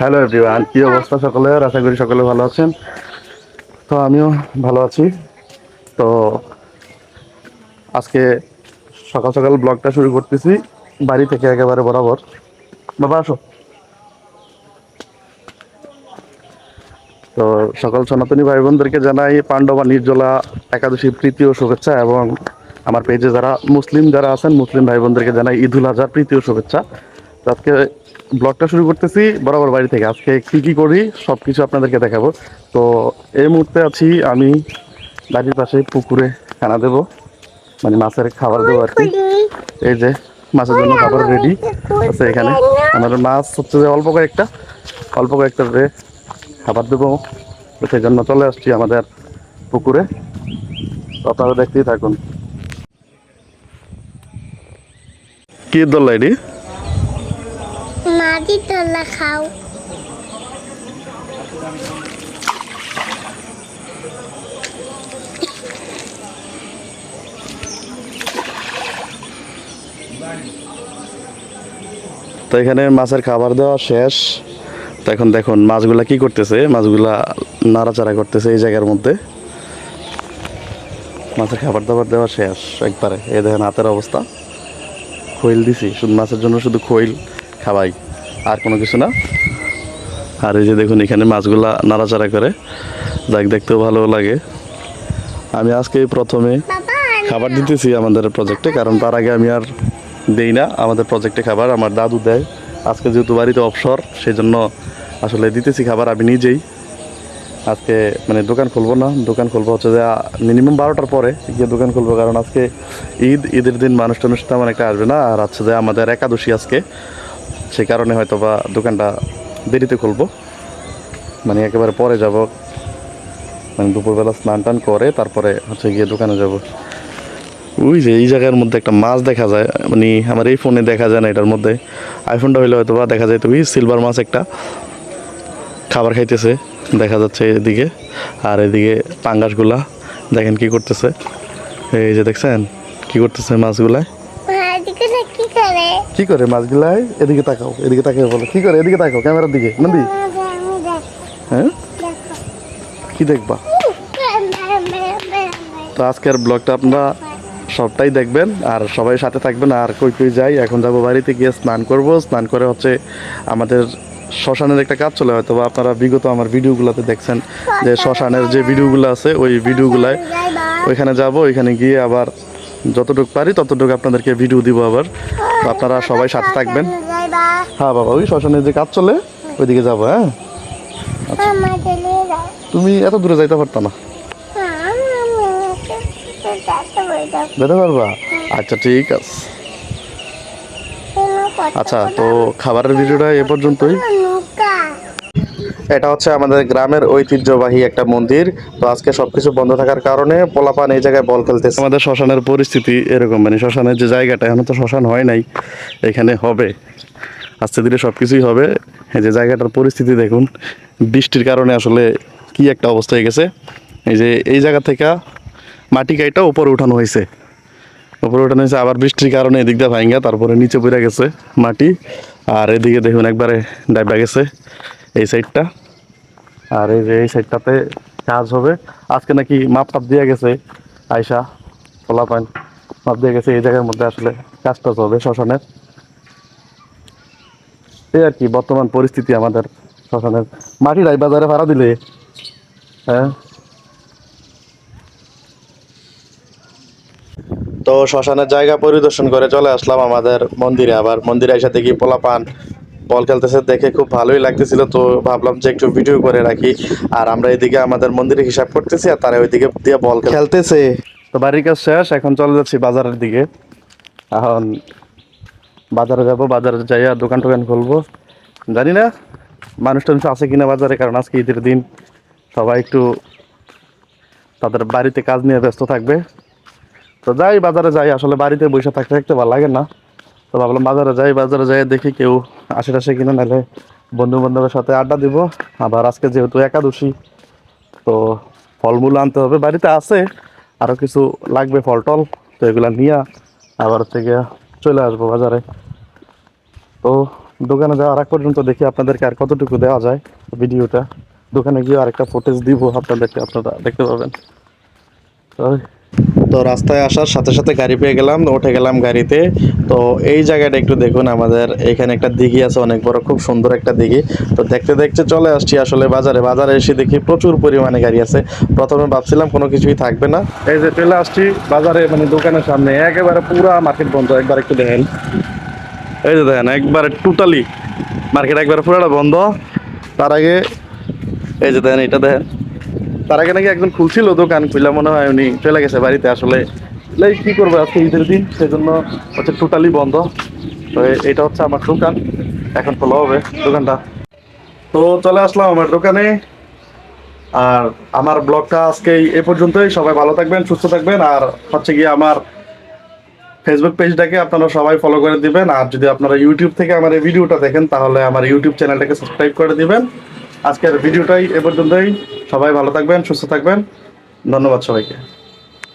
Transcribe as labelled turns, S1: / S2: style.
S1: Hello everyone, কি অবস্থা সকলের? আশা করি সকলে ভালো আছেন। তো আমিও ভালো আছি। তো আজকে সকাল সকাল ব্লগটা শুরু করতেছি বাড়ি থেকে একেবারে বরাবর। বাবা আসো। তো সকল সনাতনী ভাই বোনদেরকে জানাই পাণ্ডবা নির্জলা একাদশীর প্রীতি ও শুভেচ্ছা, এবং আমার পেজে যারা মুসলিম যারা আছেন মুসলিম ভাই বোনদেরকে জানাই ঈদুল আজহার প্রীতি ও শুভেচ্ছা। তো আজকে ব্লগটা শুরু করতেছি বরাবর বাড়ি থেকে। আজকে কী কী করি সব কিছু আপনাদেরকে দেখাবো। তো এই মুহূর্তে আছি আমি বাড়ির পাশে পুকুরে খানা দেবো, মানে মাছের খাবার দেবো আর কি। এই যে মাছের জন্য খাবার রেডি আছে এখানে। আমাদের মাছ হচ্ছে যে অল্প কয়েকটা খাবার দেবো। তো সেই জন্য চলে আসছি আমাদের পুকুরে। তো আপনারা দেখতেই থাকুন। কি দোল্লা এটি?
S2: মাটি তোলা খাও।
S1: তো এখানে মাছের খাবার দেওয়া শেষ। তো এখন দেখুন মাছগুলা কি করতেছে, মাছগুলা নাড়াচাড়া করতেছে এই জায়গার মধ্যে। মাছের খাবার দাবার দেওয়া শেষ একবারে। এই দেখেন হাতের অবস্থা। খৈল দিছি, শুধু মাছের জন্য শুধু খৈল খাওয়াই, আর কোনো কিছু না। আর এই যে দেখুন এখানে মাছগুলা নাড়াচাড়া করে, যাক দেখতেও ভালো লাগে। আমি আজকে প্রথমে খাবার দিতেছি আমাদের প্রজেক্টে, কারণ তার আগে আমি আর দেই না আমাদের প্রজেক্টে খাবার, আমার দাদু দেয়। আজকে যেহেতু বাড়িতে অবসর, সেই জন্য আসলে দিতেছি খাবার আমি নিজেই। আজকে মানে দোকান খুলবো না, দোকান খুলবো হচ্ছে যে মিনিমাম 12টার পরে গিয়ে দোকান খুলবো, কারণ আজকে ঈদের দিন মানুষ টানুষ তেমন একটা আসবে না। আর হচ্ছে যে আমাদের একাদশী আজকে, সেই কারণে হয়তো বা দোকানটা দেরিতে খুলবো, মানে একেবারে পরে যাব, মানে দুপুরবেলা স্নান টান করে তারপরে হচ্ছে গিয়ে দোকানে যাব। ওই যে এই জায়গার মধ্যে একটা মাছ দেখা যায়, মানে আমার এই ফোনে দেখা যায় না, এটার মধ্যে আইফোনটা হইলে হয়তো বা দেখা যায়। তুমি সিলভার মাছ একটা খাবার খাইতেছে দেখা যাচ্ছে এদিকে। আর এদিকে পাঙ্গাসগুলা দেখেন কি করতেছে। এই যে দেখছেন কি করতেছে মাছগুলায়, কি করে মাছগুলাই। এদিকে তাকাও, এদিকে তাকিয়ে বলো কি করে, এদিকে তাকাও ক্যামেরার দিকে নন্দী। হ্যাঁ, কি দেখবা? তো আজকের ব্লগটা আপনারা সবটাই দেখবেন আর সবাই সাথে থাকবেন। আর কই কই যাই, এখন যাবো বাড়িতে গিয়ে স্নান করব। স্নান করে হচ্ছে আমাদের শ্মশানের একটা কাজ চলে, হয়তো বা আপনারা বিগত আমার ভিডিওগুলোতে দেখছেন যে শ্মশানের যে ভিডিওগুলো আছে ওই ভিডিওগুলায় ওইখানে যাব। ওইখানে গিয়ে আবার যতটুকু পারি ততটুকু আপনাদেরকে ভিডিও দিব আবার। তো আপনারা সবাই সাথে থাকবেন। হ্যাঁ বাবা, ওই শ্মশানের যে কাজ চলে ওইদিকে যাবো। হ্যাঁ, আচ্ছা। তুমি এত দূরে যাইতে পারতো না, যেতে পারবা? আচ্ছা ঠিক আছে। আচ্ছা, তো খাবারের ভিডিওটা এ পর্যন্তই। এটা হচ্ছে আমাদের গ্রামের ঐতিহ্যবাহী একটা মন্দির। তো আজকে সবকিছু বন্ধ থাকার কারণে পোলাপান এই জায়গায় বল খেলতেছে। আমাদের শ্মশানের পরিস্থিতি এরকম, মানে শ্মশানের যে জায়গাটা, এখন তো শ্মশান হয় নাই, এখানে হবে আস্তে ধীরে সবকিছুই হবে। এই যে জায়গাটার পরিস্থিতি দেখুন, বৃষ্টির কারণে আসলে কি একটা অবস্থা হয়ে গেছে। এই যে এই জায়গা থেকে মাটি কাইটা উপরে উঠানো হয়েছে, উপরে উঠানো হয়েছে, আবার বৃষ্টির কারণে এদিক দিয়ে ভাঙ্গা তারপরে নিচে পড়ে গেছে মাটি। আর এদিকে দেখুন একবারে ডাইবা গেছে এই সাইডটা। আর এই যে এই সাইডটাতে কাজ হবে আজকে, নাকি মাপ টাপ দিয়ে গেছে আয়সা পোলাপান, মাপ দিয়ে গেছে। এই জায়গার মধ্যে আসলে কাজ টাজ হবে শ্মশানের। এই আর কি বর্তমান পরিস্থিতি আমাদের শ্মশানের। মাটিরাই বাজারে ভাড়া দিলে। হ্যাঁ, তো শ্মশানের জায়গা পরিদর্শন করে চলে আসলাম আমাদের মন্দিরে। আবার মন্দিরে এসে দেখি পোলাপান বল খেলতেছে, দেখে খুব ভালোই লাগতেছিল। তো ভাবলাম যে একটু ভিডিও করে রাখি। আর আমরা এদিকে আমাদের মন্দিরে হিসাব করতেছি আর তারা ওইদিকে দিয়ে বল খেলতেছে। তো বাড়ির কাজ শেষ, এখন চলে যাচ্ছি বাজারের দিকে। এখন বাজারে যাব, বাজারে যাই আর দোকান টোকান খুলবো। জানি না মানুষ টানুষ আছে কিনা বাজারে, কারণ আজকে ঈদের দিন, সবাই একটু তাদের বাড়িতে কাজ নিয়ে ব্যস্ত থাকবে। তো যাই বাজারে যাই, আসলে বাড়িতে বসে থাকতে থাকতে ভালো লাগে না। তো ভাবলাম বাজারে যাই, বাজারে যাই দেখি কেউ আশেপাশে কিনা, নাহলে বন্ধু বান্ধবের সাথে আড্ডা দিব। আবার আজকে যেহেতু একাদশী, তো ফলমূল আনতে হবে, বাড়িতে আছে আরও কিছু লাগবে ফল টল। তো এগুলা নিয়ে আবার হচ্ছে গিয়ে চলে আসবো বাজারে। তো দোকানে যাওয়ার আগ পর্যন্ত দেখি আপনাদেরকে আর কতটুকু দেওয়া যায় ভিডিওটা। দোকানে গিয়ে আরেকটা ফুটেজ দিব আপনাদেরকে, আপনারা দেখতে পাবেন। তো রাস্তায় আসার সাথে সাথে গাড়ি পেয়ে গেলাম, উঠে গেলাম গাড়িতে। তো এই জায়গাটা একটু দেখুন, আমাদের এখানে একটা দিঘি আছে অনেক বড়, খুব সুন্দর একটা দিঘি। তো দেখতে দেখতে চলে আসছি আসলে বাজারে। বাজারে এসে দেখি প্রচুর পরিমাণে গাড়ি আছে। প্রথমে ভাবছিলাম কোনো কিছুই থাকবে না, এই যে চলে আসছি বাজারে, মানে দোকানের সামনে একেবারে পুরা মার্কেট বন্ধ। একবার একটু দেখেন, এই যে দেখেন একবারে টোটালি মার্কেট একবারে পুরোটা বন্ধ। তার আগে এই যে দেখেন, এটা দেখেন, তার আগে নাকি একজন খুলছিল দোকান, খুলে মনে হয় উনি চলে গেছে বাড়িতে। আসলে এই কি করবো, আজকে ঈদের দিন, সেজন্য হচ্ছে টোটালি বন্ধ। তো এটা হচ্ছে আমার দোকান, এখন খোলা হবে দোকানটা। তো চলে আসলাম আমার দোকানে। আর আমার ব্লগটা আজকে এ পর্যন্তই। সবাই ভালো থাকবেন, সুস্থ থাকবেন। আর হচ্ছে গিয়ে আমার ফেসবুক পেজটাকে আপনারা সবাই ফলো করে দিবেন। আর যদি আপনারা ইউটিউব থেকে আমার এই ভিডিওটা দেখেন, তাহলে আমার ইউটিউব চ্যানেলটাকে সাবস্ক্রাইব করে দিবেন। আজকের ভিডিওটাই এ পর্যন্তই। সবাই ভালো থাকবেন, সুস্থ থাকবেন। ধন্যবাদ সবাইকে।